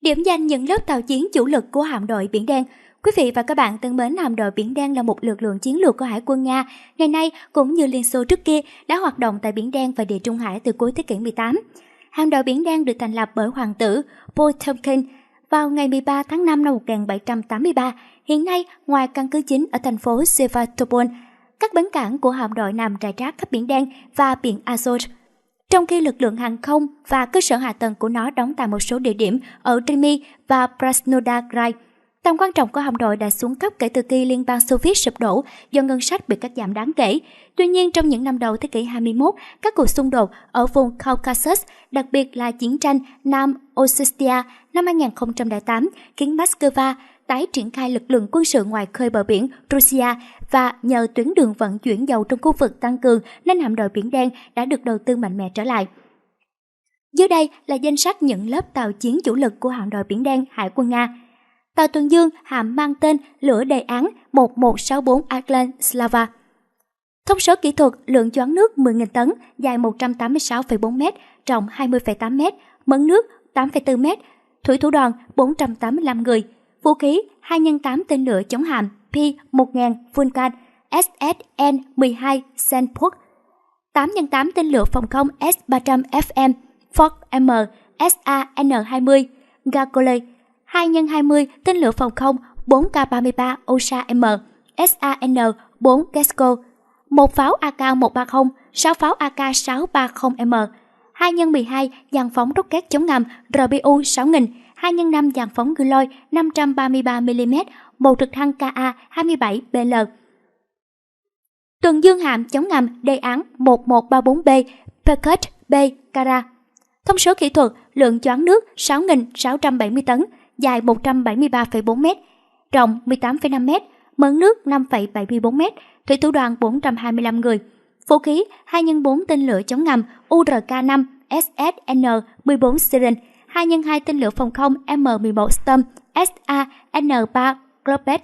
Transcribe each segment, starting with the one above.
Điểm danh những lớp tàu chiến chủ lực của hạm đội Biển Đen. Quý vị và các bạn thân mến, hạm đội Biển Đen là một lực lượng chiến lược của Hải quân Nga, ngày nay cũng như Liên Xô trước kia đã hoạt động tại Biển Đen và Địa Trung Hải từ cuối thế kỷ 18. Hạm đội Biển Đen được thành lập bởi hoàng tử Potemkin vào ngày 13 tháng 5 năm 1783. Hiện nay, ngoài căn cứ chính ở thành phố Sevastopol, các bến cảng của hạm đội nằm rải rác khắp Biển Đen và Biển Azov, trong khi lực lượng hàng không và cơ sở hạ tầng của nó đóng tại một số địa điểm ở Rimi và Krasnodar. Tầm quan trọng của hạm đội đã xuống cấp kể từ khi Liên bang Xô Viết sụp đổ do ngân sách bị cắt giảm đáng kể. Tuy nhiên, trong những năm đầu thế kỷ 21, các cuộc xung đột ở vùng Caucasus, đặc biệt là chiến tranh Nam Ossetia năm 2008, khiến Moscow tái triển khai lực lượng quân sự ngoài khơi bờ biển Russia, và nhờ tuyến đường vận chuyển dầu trong khu vực tăng cường nên hạm đội Biển Đen đã được đầu tư mạnh mẽ trở lại. Dưới đây là danh sách những lớp tàu chiến chủ lực của hạm đội Biển Đen Hải quân Nga. Tàu tuần dương hạm mang tên lửa đề án 1164 Atlan Slava. Thông số kỹ thuật: lượng choán nước 10.000 tấn, dài 186,4 m, rộng 20,8 m, mớn nước 8,4 m, thủy thủ đoàn 485 người. Vũ khí: 2x8 tên lửa chống hạm P-1000 Vulcan, SSN-12 Sandpok, 8x8 tên lửa phòng không S-300 FM Ford M, SAN-20 Gakole, 2x20 tên lửa phòng không 4K-33 Osa M, SAN-4 Gesco, 1 pháo AK-130, 6 pháo AK-630M, 2x12 dàn phóng rocket chống ngầm RBU 6000, 2x5 dàn phóng ngư lôi 533mm, một trực thăng KA-27BL. Tuần dương hạm chống ngầm đề án 1134B Pekut B Kara. Thông số kỹ thuật: lượng choán nước 6.670 tấn, dài 173,4 m, rộng 18,5 m, mớn nước 5,74 m, thủy thủ đoàn 425 người. Vũ khí: 2x4 tên lửa chống ngầm URK-5 SSN-14 Siren, 2x2 tên lửa phòng không M11 Storm SAN-3 Globet,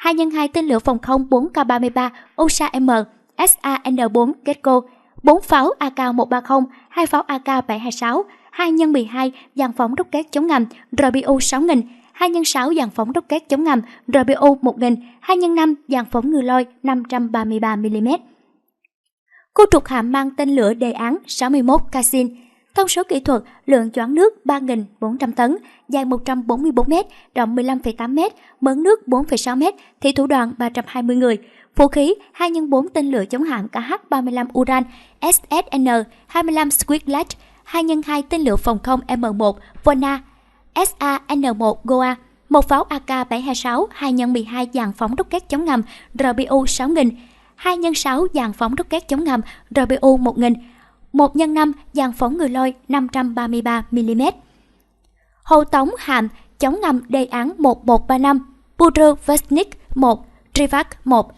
2x2 tên lửa phòng không 4K-33 Osa M, SAN-4 Gesco, 4 pháo AK-130, 2 pháo AK-726, 2x12 dàn phóng rocket chống ngầm RBU 6000, 2x6 dàn phóng rocket chống ngầm RBU 1000, 2x5 dàn phóng ngư lôi 533mm. Khu trục hạm mang tên lửa đề án 61 Kasin. Thông số kỹ thuật: lượng choán nước 3.400 tấn, dài 144 m, rộng 15,8 m, mớn nước 4,6 m, thủy thủ đoàn 320 người. Vũ khí: 2x4 tên lửa chống hạm KH-35 Uran SSN-25 Squidlet, 2x2 tên lửa phòng không M1 Vona SAN-1 Goa, 1 pháo AK-726, 2x12 dàn phóng rocket chống ngầm RBU 6000, 2x6 dàn phóng rocket chống ngầm RBU 1000, 1x5 dàn phóng ngư lôi 533mm. Hộ tống hạm chống ngầm đề án 1135 Burovesnik 1 Trivak 1.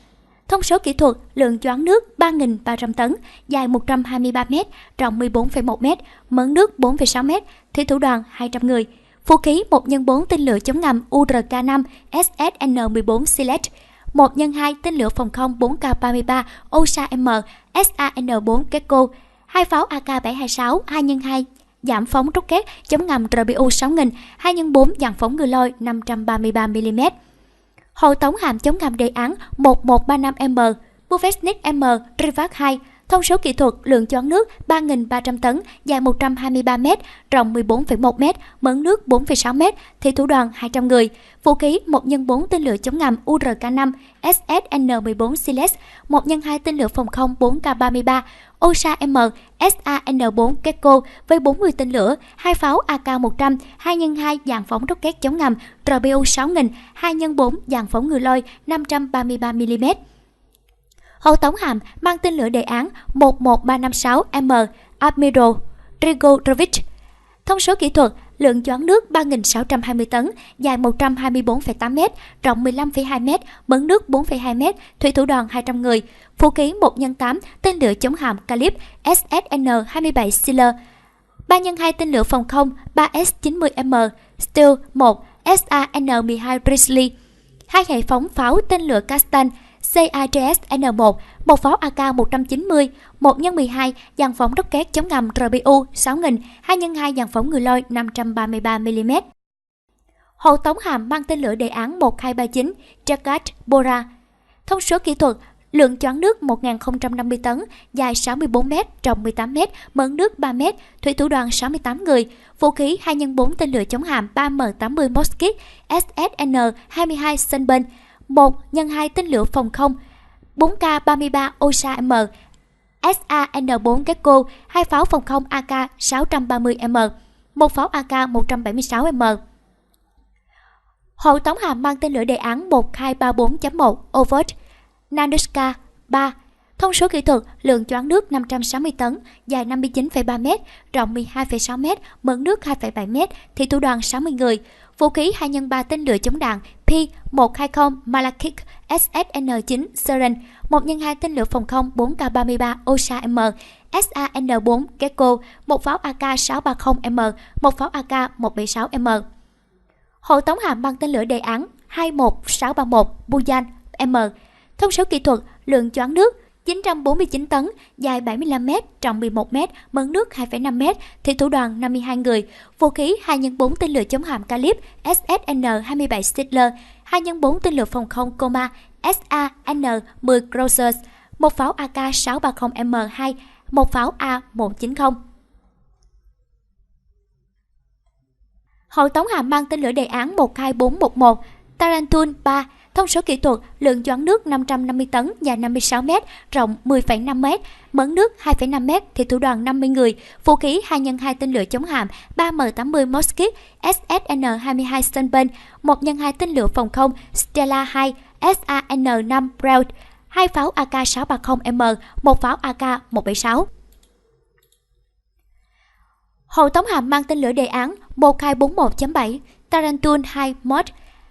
Thông số kỹ thuật: lượng choán nước 3.300 tấn, dài 123 m, rộng 14,1 m, mớn nước 4,6 m, thủy thủ đoàn 200 người. Vũ khí: 1x4 tên lửa chống ngầm URK-5 SSN-14 Silet, 1x2 tên lửa phòng không 4K-33 Osa M, SAN-4 Gesco, 2 pháo AK-726, 2x2 giảm phóng rocket chống ngầm RBU 6000, 2x4 dàn phóng ngư lôi 533mm. Hộ tống hạm chống ngầm đề án 1135M Buvesnik M Trivak 2. Thông số kỹ thuật: lượng choán nước 3.300 tấn, dài 123 m, rộng 14,1 m, mớn nước 4,6 m, thủy thủ đoàn 200 người. Vũ khí: 1x4 tên lửa chống ngầm URK-5 SSN-14 Siles, 1x2 tên lửa phòng không 4K-33 Osa M, SAN-4 Gesco với 40 tên lửa, 2 pháo AK-100, 2x2 dàn phóng rocket chống ngầm RBU 6000, 2x4 dàn phóng ngư lôi 533mm. Hộ tống hạm mang tên lửa đề án 11356M Admiral Grigorovich. Thông số kỹ thuật: lượng choán nước 3.620 tấn, dài 124,8 m, rộng 15,2 m, mớn nước 4,2 m, thủy thủ đoàn 200 người. Vũ khí: 1x8 tên lửa chống hạm Kalib SSN-27 Sealer, 3x2 tên lửa phòng không 3S-90M Steel 1 SAN-12 Grizzly, 2 hệ phóng pháo tên lửa Kastan CIJS-N1, 1 pháo AK-190, 1x12 dàn phóng rocket chống ngầm RBU 6000, 2x2 dàn phóng ngư lôi 533mm. Hộ tống hạm mang tên lửa đề án 1239 Jagat Bora. Thông số kỹ thuật, lượng choán nước 1.050 tấn, dài 64 m, rộng 18 m, mớn nước 3 m, thủy thủ đoàn 68 người, vũ khí 2x4 tên lửa chống hạm 3M80 Moskit SSN-22 Sunburn, 1x2 tên lửa phòng không 4K-33 Osa-M, SAN-4 Gecko, 2 pháo phòng không AK-630M, 1 pháo AK-176M. Hộ tống hạm mang tên lửa đề án 1234.1 Overt Nanushka 3. Thông số kỹ thuật, lượng choán nước 560 tấn, dài 59,3 m, rộng 12,6 m, mớn nước 2,7 m, thủy thủ đoàn 60 người, vũ khí 2x3 tên lửa chống đạn P-120 Malakit SSN-9 Seren, 1x2 tên lửa phòng không 4K-33 Osa-M, SAN-4 Gecko, 1 pháo AK-630M, 1 pháo AK-176M. Hộ tống hạm mang tên lửa đề án 21631 Buyan M. Thông số kỹ thuật, lượng choán nước 949 tấn, dài 75 m, rộng 11 m, mớn nước 2,5 m, thủy thủ đoàn 52 người, vũ khí 2x4 tên lửa chống hạm Kalib SSN-27 Stittler, 2x4 tên lửa phòng không Koma SAN-10 Cruisers, 1 pháo AK-630M2, 1 pháo A190. Hộ tống hạm mang tên lửa đề án 12411 Tarantun 3. Thông số kỹ thuật, lượng choán nước 550 tấn, dài 56 m, rộng 10,5 m, mớn nước 2,5 m, thủy thủ đoàn 50 người, vũ khí 2x2 tên lửa chống hạm 3M80 Moskit SSN-22 Sunburn, 1x2 tên lửa phòng không Stella 2 SAN-5 Brown, 2 pháo AK-630M, 1 pháo AK-176. Hộ tống hạm mang tên lửa đề án 1241.7 Tarantun 2 Mod.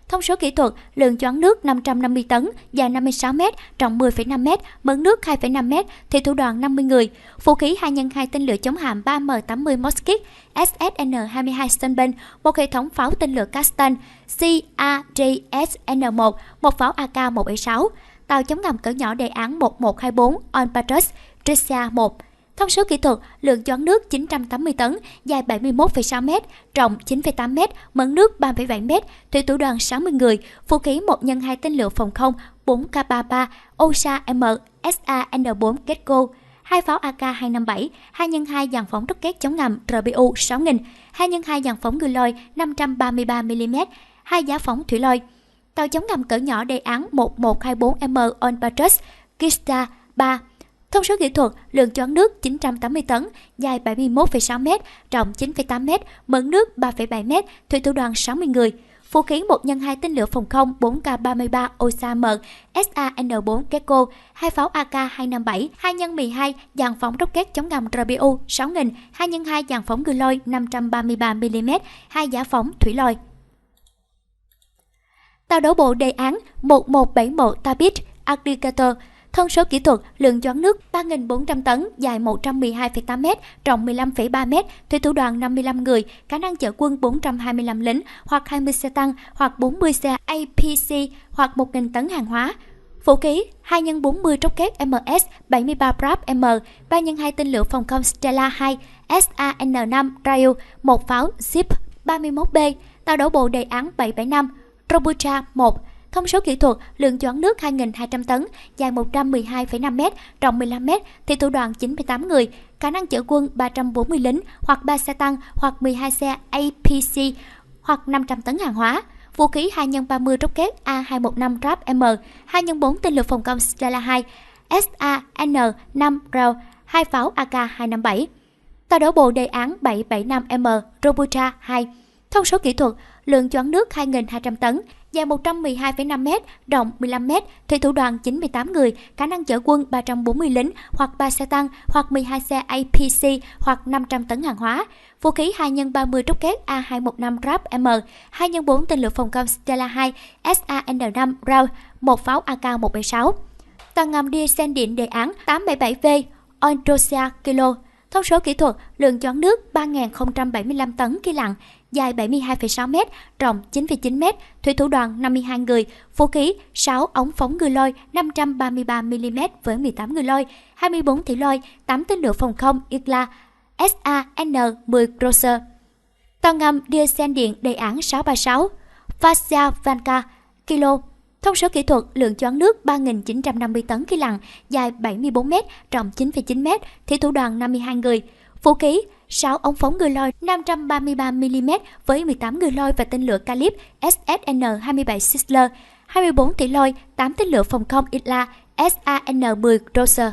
Thông số kỹ thuật, lượng choán nước 550 tấn, dài 56 m, rộng 10,5 m, mớn nước 2,5 m, thủy thủ đoàn 50 người, vũ khí 2x2 tên lửa chống hạm 3M80 Moskit SSN-22 Sunburn, một hệ thống pháo tên lửa Castan CAJSN-1, một pháo AK-176, tàu chống ngầm cỡ nhỏ đề án 1124 Onpatrus Tricia 1. Thông số kỹ thuật, lượng choán nước 980 tấn, dài 71,6 m, rộng 9,8 m, mớn nước 3,7 m, thủy thủ đoàn 60 người, vũ khí 1x2 tên lửa phòng không 4K-33 Osa-M SAN-4 Gecko, 2 pháo AK-257, 2x2 dàn phóng rocket chống ngầm RBU 6000, 2x2 dàn phóng ngư lôi 533mm, 2 giá phóng thủy lôi. Tàu chống ngầm cỡ nhỏ đề án 1124M Onpatrus Gista 3. Thông số kỹ thuật, lượng choán nước 980 tấn, dài 71,6 m, rộng 9,8 m, mớn nước 3,7 m, thủy thủ đoàn 60 người, vũ khí 1x2 tên lửa phòng không 4K-33 Osa-M SAN-4 Gecko, 2 pháo AK-257, 2x12 dàn phóng rocket chống ngầm RBU 6000, 2x2 dàn phóng ngư lôi 533mm, 2 giá phóng thủy lôi. Tàu đổ bộ đề án 1171 Tabit Aggregator. Thông số kỹ thuật, lượng choán nước 3.400 tấn, dài 112,8 m, rộng 15,3 m, thủy thủ đoàn 55 người, khả năng chở quân 425 lính, hoặc 20 xe tăng, hoặc 40 xe APC, hoặc 1.000 tấn hàng hóa. Vũ khí 2x40 rocket MS-73 Brab-M, 3x2 tên lửa phòng không Stella 2, SAN-5 Rail, 1 pháo Zip-31B, tàu đổ bộ đề án 775 Robucha 1. Thông số kỹ thuật, lượng choán nước 2.200 tấn, dài 112,5 m, rộng 15 m, thủy thủ đoàn 98 người, khả năng chở quân 340 lính, hoặc 3 xe tăng, hoặc 12 xe APC, hoặc 500 tấn hàng hóa. Vũ khí 2x30 rocket A215 Trap-M, 2x4 tên lửa phòng không Stella 2, SAN-5 Rail, 2 pháo AK-257. Tàu đổ bộ đề án 775M Robucha 2. Thông số kỹ thuật, lượng choán nước 2.200 tấn, dài 112,5 m, rộng 15 m, thủy thủ đoàn 98 người, khả năng chở quân 340 lính, hoặc 3 xe tăng, hoặc 12 xe APC, hoặc 500 tấn hàng hóa. Vũ khí 2x30 rocket A215 Trap-M, 2x4 tên lửa phòng không Stella 2, SAN-5 Rail, 1 pháo AK-176. Tàu ngầm diesel điện đề án 877V Androsia Kilo. Thông số kỹ thuật, lượng choán nước 3.075 tấn khi lặn, dài 72,6 m, rộng 9,9 m, thủy thủ đoàn 52 người, vũ khí 6 ống phóng ngư lôi 533mm với 18 ngư lôi, 24 thủy lôi, 8 tên lửa phòng không Igla SAN-10 Cruiser. Tàu ngầm diesel điện đề án 636 Vasya Vanka kg. Thông số kỹ thuật: lượng choán nước 3.950 tấn khí lặn, dài 74 m, rộng 9,9 m, thủy thủ đoàn 52 người. Vũ khí: 6 ống phóng ngư lôi 533 mm với 18 ngư lôi và tên lửa Kalib SSN-27 Sizzler, 24 thủy lôi, 8 tên lửa phòng không Itla SAN-10 Roser.